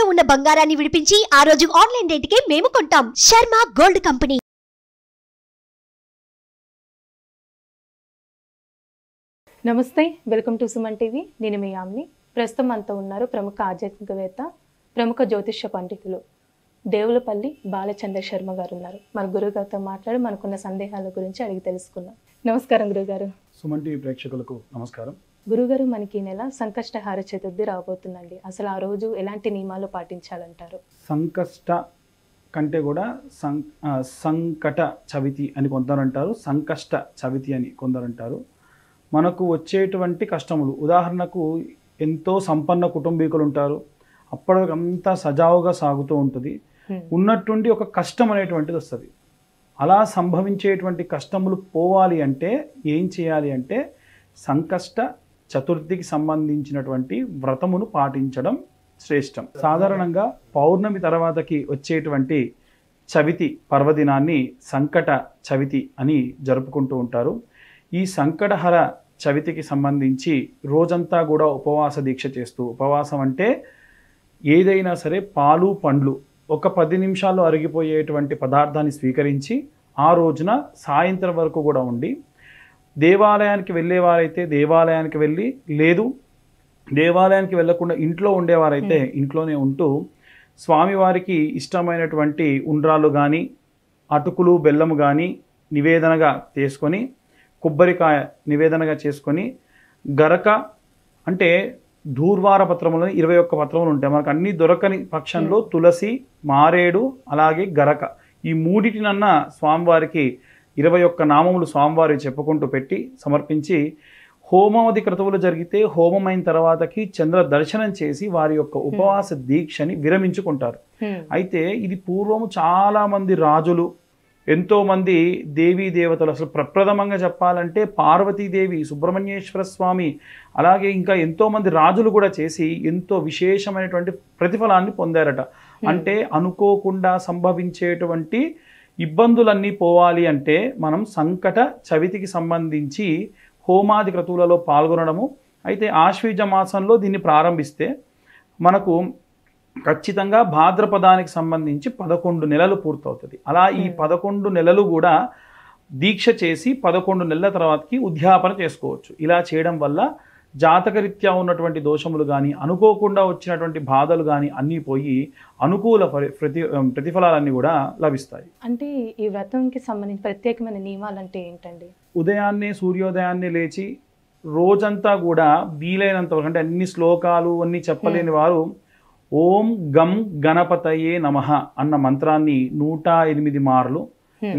తాకట్టులో ఉన్న బంగారాన్ని విడిపించి ఆ రోజు ఆన్లైన్ రేటుకే మేము కొంటాం. Sharma gold company. నమస్తే, వెల్కమ్ టు సుమన్ టీవీ. నేను మీ యామ్ని. ప్రస్తుతం మనతో ఉన్నారు ప్రముఖ ఆధ్యాత్మికవేత్త, ప్రముఖ జ్యోతిష్య పండితులు దేవులపల్లి బాలచంద్ర శర్మ గారు ఉన్నారు. మన గురుగారితో మాట్లాడి మనకున్న సందేహాల గురించి అడిగి తెలుసుకుందాం. నమస్కారం గురుగారు. సుమన్ టీవీ ప్రేక్షకులకు నమస్కారం. గురుగారు, మనకి ఈ నెల సంకష్టహార చతుర్థి రాబోతుందండి. అసలు ఆ రోజు ఎలాంటి నియమాలు పాటించాలంటారు? సంకష్ట కంటే కూడా సంకట చవితి అని కొందరంటారు, సంకష్ట చవితి అని కొందరంటారు. మనకు వచ్చేటువంటి కష్టములు, ఉదాహరణకు ఎంతో సంపన్న కుటుంబీకులు ఉంటారు, అప్పటికంతా సజావుగా సాగుతూ ఉంటుంది, ఉన్నట్టుండి ఒక కష్టం అనేటువంటిది వస్తుంది. అలా సంభవించేటువంటి కష్టములు పోవాలి అంటే ఏం చేయాలి అంటే సంకష్ట చతుర్థికి సంబంధించినటువంటి వ్రతమును పాటించడం శ్రేష్టం. సాధారణంగా పౌర్ణమి తర్వాతకి వచ్చేటువంటి చవితి పర్వదినాన్ని సంకట చవితి అని జరుపుకుంటూ ఉంటారు. ఈ సంకటహర చవితికి సంబంధించి రోజంతా కూడా ఉపవాస దీక్ష చేస్తూ, ఉపవాసం అంటే ఏదైనా సరే పాలు పండ్లు ఒక 10 నిమిషాల్లో అరిగిపోయేటువంటి పదార్థాన్ని స్వీకరించి ఆ రోజున సాయంత్రం వరకు కూడా ఉండి, దేవాలయానికి వెళ్ళేవారైతే దేవాలయానికి వెళ్ళి, లేదు దేవాలయానికి వెళ్ళకుండా ఇంట్లో ఉండేవారైతే ఇంట్లోనే ఉంటూ స్వామివారికి ఇష్టమైనటువంటి ఉండ్రాలు కానీ అటుకులు బెల్లము కానీ నివేదనగా చేసుకొని, కొబ్బరికాయ నివేదనగా చేసుకొని, గరక అంటే దూర్వార పత్రములని 21 పత్రములు ఉంటాయి. మనకు అన్ని దొరకని పక్షంలో తులసి, మారేడు, అలాగే గరక, ఈ మూడిటినన్నా స్వామివారికి 21 నామములు స్వామివారి చెప్పుకుంటూ పెట్టి సమర్పించి, హోమాది క్రతువులు జరిగితే హోమం అయిన తర్వాతకి చంద్ర దర్శనం చేసి వారి యొక్క ఉపవాస దీక్షని విరమించుకుంటారు. అయితే ఇది పూర్వము చాలా మంది రాజులు, ఎంతోమంది దేవీ దేవతలు, అసలు ప్రప్రథమంగా చెప్పాలంటే పార్వతీదేవి, సుబ్రహ్మణ్యేశ్వర స్వామి, అలాగే ఇంకా ఎంతోమంది రాజులు కూడా చేసి ఎంతో విశేషమైనటువంటి ప్రతిఫలాన్ని పొందారట. అంటే అనుకోకుండా సంభవించేటువంటి ఇబ్బందులన్నీ పోవాలి అంటే మనం సంకట చవితికి సంబంధించి హోమాది క్రతువులలో పాల్గొనడము. అయితే ఆశ్వీజ మాసంలో దీన్ని ప్రారంభిస్తే మనకు ఖచ్చితంగా భాద్రపదానికి సంబంధించి 11 నెలలు పూర్తవుతుంది. అలా ఈ 11 నెలలు కూడా దీక్ష చేసి 11 నెలల తర్వాతకి ఉద్యాపన చేసుకోవచ్చు. ఇలా చేయడం వల్ల జాతకరీత్యా ఉన్నటువంటి దోషములు కానీ, అనుకోకుండా వచ్చినటువంటి బాధలు కానీ అన్నీ పోయి అనుకూల ప్రతిఫలాలన్నీ కూడా లభిస్తాయి. అంటే ఈ వ్రతంకి సంబంధించి ప్రత్యేకమైన నియమాలు అంటే ఏంటండి? ఉదయాన్నే సూర్యోదయాన్నే లేచి రోజంతా కూడా వీలైనంత వరకు, అంటే అన్ని శ్లోకాలు అన్నీ చెప్పలేని వారు ఓం గం గణపతయే నమః అన్న మంత్రాన్ని 108 మార్లు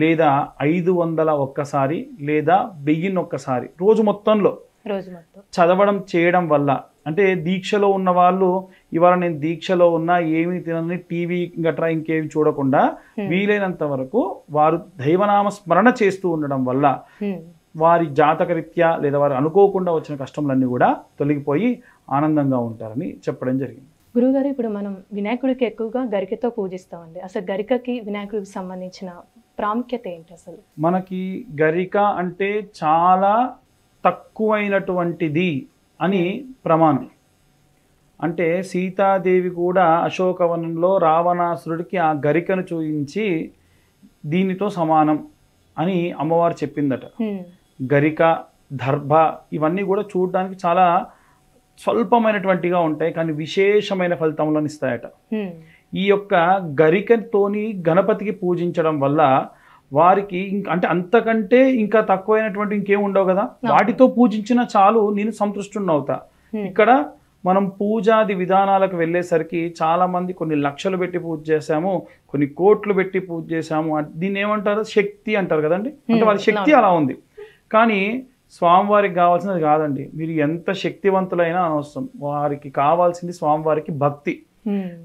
లేదా 500 ఒక్కసారి లేదా 1000 ఒక్కసారి రోజు మొత్తంలో చదవడం చేయడం వల్ల, అంటే దీక్షలో ఉన్న వాళ్ళు ఇవాళ నేను దీక్షలో ఉన్నా ఏమి తినని టీవీ గట్రా ఇంకేమి చూడకుండా వీలైనంత వరకు వారు దైవనామ స్మరణ చేస్తూ ఉండడం వల్ల వారి జాతకరీత్యా లేదా వారు అనుకోకుండా వచ్చిన కష్టములన్నీ కూడా తొలగిపోయి ఆనందంగా ఉంటారని చెప్పడం జరిగింది. గురుగారు, ఇప్పుడు మనం వినాయకుడికి ఎక్కువగా గరికతో పూజిస్తామండి. అసలు గరికకి వినాయకుడికి సంబంధించిన ప్రాముఖ్యత ఏంటి? అసలు మనకి గరిక అంటే చాలా తక్కువైనటువంటిది అని ప్రమాణం. అంటే సీతాదేవి కూడా అశోకవనంలో రావణాసురుడికి ఆ గరికను చూయించి దీనితో సమానం అని అమ్మవారు చెప్పిందట. గరిక, దర్భ ఇవన్నీ కూడా చూడడానికి చాలా స్వల్పమైనటువంటిగా ఉంటాయి, కానీ విశేషమైన ఫలితములను ఇస్తాయట. ఈ యొక్క గరికతోని గణపతికి పూజించడం వల్ల వారికి అంటే అంతకంటే ఇంకా తక్కువైనటువంటి ఇంకేం ఉండవు కదా, వాటితో పూజించిన చాలు నేను సంతృష్టున్నవుతా. ఇక్కడ మనం పూజాది విధానాలకు వెళ్ళేసరికి చాలా మంది కొన్ని లక్షలు పెట్టి పూజ చేశాము, కొన్ని కోట్లు పెట్టి పూజ చేశాము, దీన్ని ఏమంటారు, శక్తి అంటారు కదండి. అంటే వారి శక్తి అలా ఉంది. కానీ స్వామివారికి కావాల్సినది కాదండి. మీరు ఎంత శక్తివంతులైనా అనవసరం, వారికి కావాల్సింది స్వామివారికి భక్తి.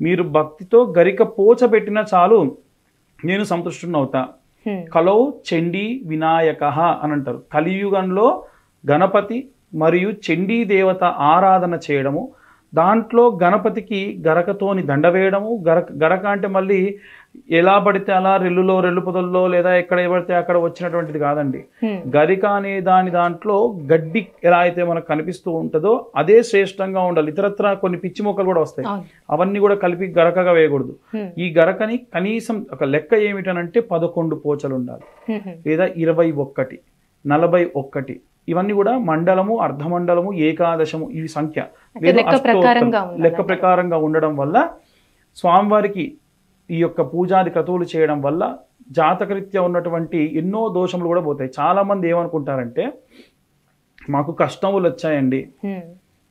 మీరు భక్తితో గరిక పోచ పెట్టినా చాలు నేను సంతుష్టున్నవుతా. కలౌ చండీ వినాయక అని అంటారు. కలియుగంలో గణపతి మరియు చండీ దేవత ఆరాధన చేయడము, దాంట్లో గణపతికి గరకతోని దండ వేయడము, గరక అంటే మళ్ళీ ఎలా పడితే అలా రెల్లు పొదల్లో లేదా ఎక్కడ పడితే అక్కడ వచ్చినటువంటిది కాదండి. గరిక అనే దాంట్లో గడ్డి ఎలా అయితే మనకు కనిపిస్తూ ఉంటుందో అదే శ్రేష్టంగా ఉండాలి. ఇతరత్ర కొన్ని పిచ్చి మొక్కలు కూడా వస్తాయి, అవన్నీ కూడా కలిపి గరకగా వేయకూడదు. ఈ గరకని కనీసం ఒక లెక్క ఏమిటనంటే 11 పోచలు ఉండాలి, లేదా 21, 41. ఇవన్నీ కూడా మండలము, అర్ధమండలము, ఏకాదశము ఇవి సంఖ్య లెక్క ప్రకారంగా ఉండడం వల్ల స్వామివారికి ఈ యొక్క పూజాది క్రతువులు చేయడం వల్ల జాతకరీత్యా ఉన్నటువంటి ఎన్నో దోషములు కూడా పోతాయి. చాలా మంది ఏమనుకుంటారంటే మాకు కష్టములు వచ్చాయండి.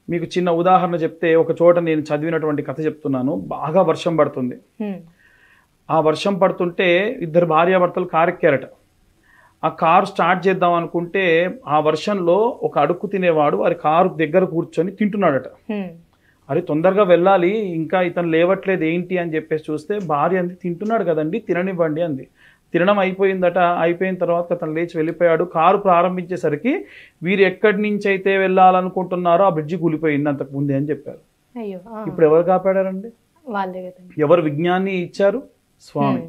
మీకు చిన్న ఉదాహరణ చెప్తే, ఒక చోట నేను చదివినటువంటి కథ చెప్తున్నాను. బాగా వర్షం పడుతుంది. ఆ వర్షం పడుతుంటే 2 భార్యాభర్తలు కారు ఎక్కారట. ఆ కారు స్టార్ట్ చేద్దాం అనుకుంటే ఆ వర్షంలో ఒక అడుక్కు తినేవాడు వారి కారు దగ్గర కూర్చొని తింటున్నాడట. అరే తొందరగా వెళ్ళాలి, ఇంకా ఇతను లేవట్లేదు ఏంటి అని చెప్పేసి చూస్తే భార్య అంది, తింటున్నాడు కదండి తిననివ్వండి అంది. తినడం అయిపోయిందట. అయిపోయిన తర్వాత అతను లేచి వెళ్ళిపోయాడు. కారు ప్రారంభించేసరికి వీరు ఎక్కడి నుంచి అయితే వెళ్ళాలనుకుంటున్నారో ఆ బ్రిడ్జి కూలిపోయింది అంతకు ముందే అని చెప్పారు. ఇప్పుడు ఎవరు కాపాడారండి? ఎవరు విజ్ఞాన్ని ఇచ్చారు? స్వామి.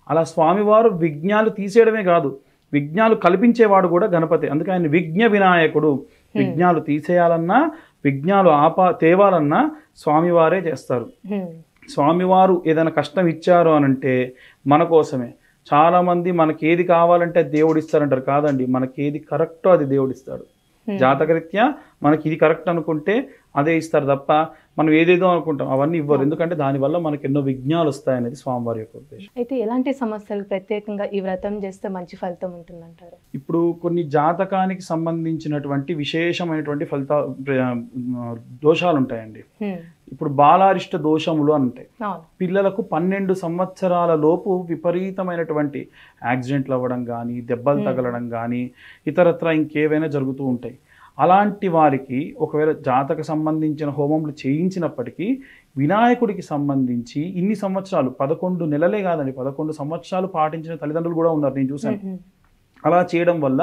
అలా స్వామివారు విఘ్నాలు తీసేయడమే కాదు, విఘ్నాలు కల్పించేవాడు కూడా గణపతి. అందుకే ఆయన విఘ్న వినాయకుడు. విఘ్నాలు తీసేయాలన్నా విఘ్నాలు తేవాలన్నా స్వామివారే చేస్తారు. స్వామివారు ఏదైనా కష్టం ఇచ్చారు అనంటే మన కోసమే. చాలా మంది మనకి ఏది కావాలంటే దేవుడు ఇస్తారంటారు. కాదండి, మనకి ఏది కరెక్టో అది దేవుడిస్తాడు. జాతకరీత్యా మనకి ఇది కరెక్ట్ అనుకుంటే అదే ఇస్తారు తప్ప మనం ఏదేదో అనుకుంటాం అవన్నీ ఇవ్వరు. ఎందుకంటే దానివల్ల మనకి ఎన్నో విఘ్నాలు వస్తాయనేది స్వామివారి యొక్క ఉద్దేశం. అయితే ఎలాంటి సమస్యలు ప్రత్యేకంగా ఈ వ్రతం చేస్తే మంచి ఫలితం ఉంటుందంటారు? ఇప్పుడు కొన్ని జాతకానికి సంబంధించినటువంటి విశేషమైనటువంటి దోషాలు ఉంటాయండి. ఇప్పుడు బాలారిష్ట దోషములు అని ఉంటాయి. పిల్లలకు 12 సంవత్సరాల లోపు విపరీతమైనటువంటి యాక్సిడెంట్లు అవ్వడం కానీ, దెబ్బలు తగలడం కానీ, ఇతరత్ర ఇంకేవైనా జరుగుతూ ఉంటాయి. అలాంటి వారికి ఒకవేళ జాతక సంబంధించిన హోమములు చేయించినప్పటికీ వినాయకుడికి సంబంధించి ఇన్ని సంవత్సరాలు 11 నెలలే కాదండి, 11 సంవత్సరాలు పాటించిన తల్లిదండ్రులు కూడా ఉన్నారు, నేను చూశాను. అలా చేయడం వల్ల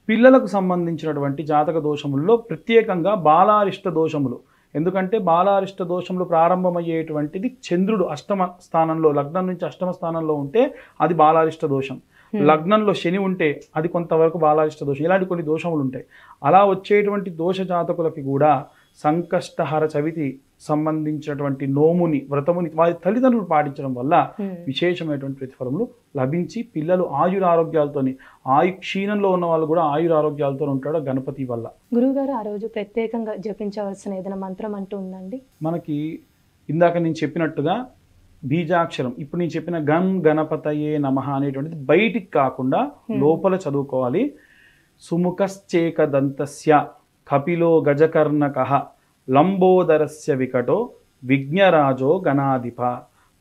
పిల్లలకు సంబంధించినటువంటి జాతక దోషముల్లో ప్రత్యేకంగా బాలారిష్ట దోషములు. ఎందుకంటే బాలారిష్ట దోషములు ప్రారంభమయ్యేటువంటిది చంద్రుడు అష్టమ స్థానంలో, లగ్నం నుంచి అష్టమ స్థానంలో ఉంటే అది బాలారిష్ట దోషం. లగ్నంలో శని ఉంటే అది కొంతవరకు బాలారిష్ట దోషం. ఇలాంటి కొన్ని దోషములు ఉంటాయి. అలా వచ్చేటువంటి దోష జాతకులకి కూడా సంకష్టహర చవితి సంబంధించినటువంటి నోముని, వ్రతముని వారి తల్లిదండ్రులు పాటించడం వల్ల విశేషమైనటువంటి ప్రతిఫలములు లభించి పిల్లలు ఆయురారోగ్యాలతో, క్షీణంలో ఉన్న వాళ్ళు కూడా ఆయురారోగ్యాలతో ఉంటాడు గణపతి వల్ల. గురువుగారు, ఆ రోజు ప్రత్యేకంగా జపించవలసిన ఏదైనా మంత్రం అంటూ ఉందండి? మనకి ఇందాక నేను చెప్పినట్టుగా బీజాక్షరం, ఇప్పుడు నేను చెప్పిన గణపతయే నమః అనేటువంటిది బయటికి కాకుండా లోపల చదువుకోవాలి. సుముఖశ్చేకదంతస్య కపిలో గజకర్ణకః లంబోదరస్య వికటో విఘ్నరాజో గణాధిప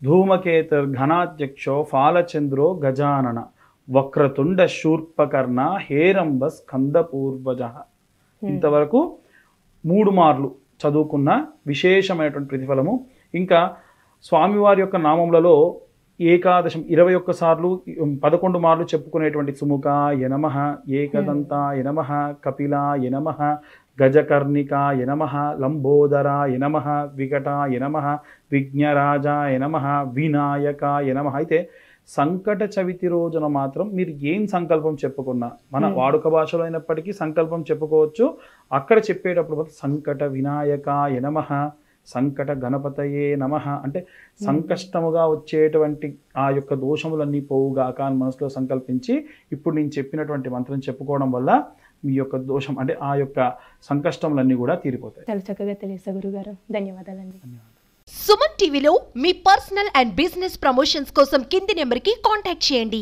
ధూమకేతుర్ఘనాధ్యక్షో ఫాలచంద్రో గజానన వక్రతుండ శూర్పకర్ణ హేరంబ స్కందపూర్వజ. ఇంతవరకు 3 మార్లు చదువుకున్న విశేషమైనటువంటి ప్రతిఫలము. ఇంకా స్వామివారి యొక్క నామములలో ఏకాదశం 21 సార్లు 11 మార్లు చెప్పుకునేటువంటి సుముఖాయ నమః, ఏకదంతాయ నమః, కపిలాయ నమః, గజకర్ణికాయ నమః, లంబోదరాయ నమః, వికటాయ నమః, విఘ్నరాజాయ నమః, వినాయకాయ నమః. అయితే సంకట చవితి రోజున మాత్రం మీరు ఏం సంకల్పం చెప్పుకున్నా, మన వాడుక భాషలో అయినప్పటికీ సంకల్పం చెప్పుకోవచ్చు. అక్కడ చెప్పేటప్పుడు సంకట వినాయకాయ నమః, సంకట గణపతయే నమః అంటే సంకష్టముగా వచ్చేటువంటి ఆ యొక్క దోషములన్నీ పోవుగాక అని మనసులో సంకల్పించి ఇప్పుడు నేను చెప్పినటువంటి మంత్రం చెప్పుకోవడం వల్ల మీ యొక్క దోషం అంటే ఆ యొక్క సంకష్టములన్నీ కూడా తీరిపోతాయి. చాలా చక్కగా తెలియజేశారు గురుగారు, ధన్యవాదాలండి. సుమన్ టీవీలో మీ పర్సనల్ అండ్ బిజినెస్ ప్రమోషన్స్ కోసం కింది నెంబర్కి కాంటాక్ట్ చేయండి.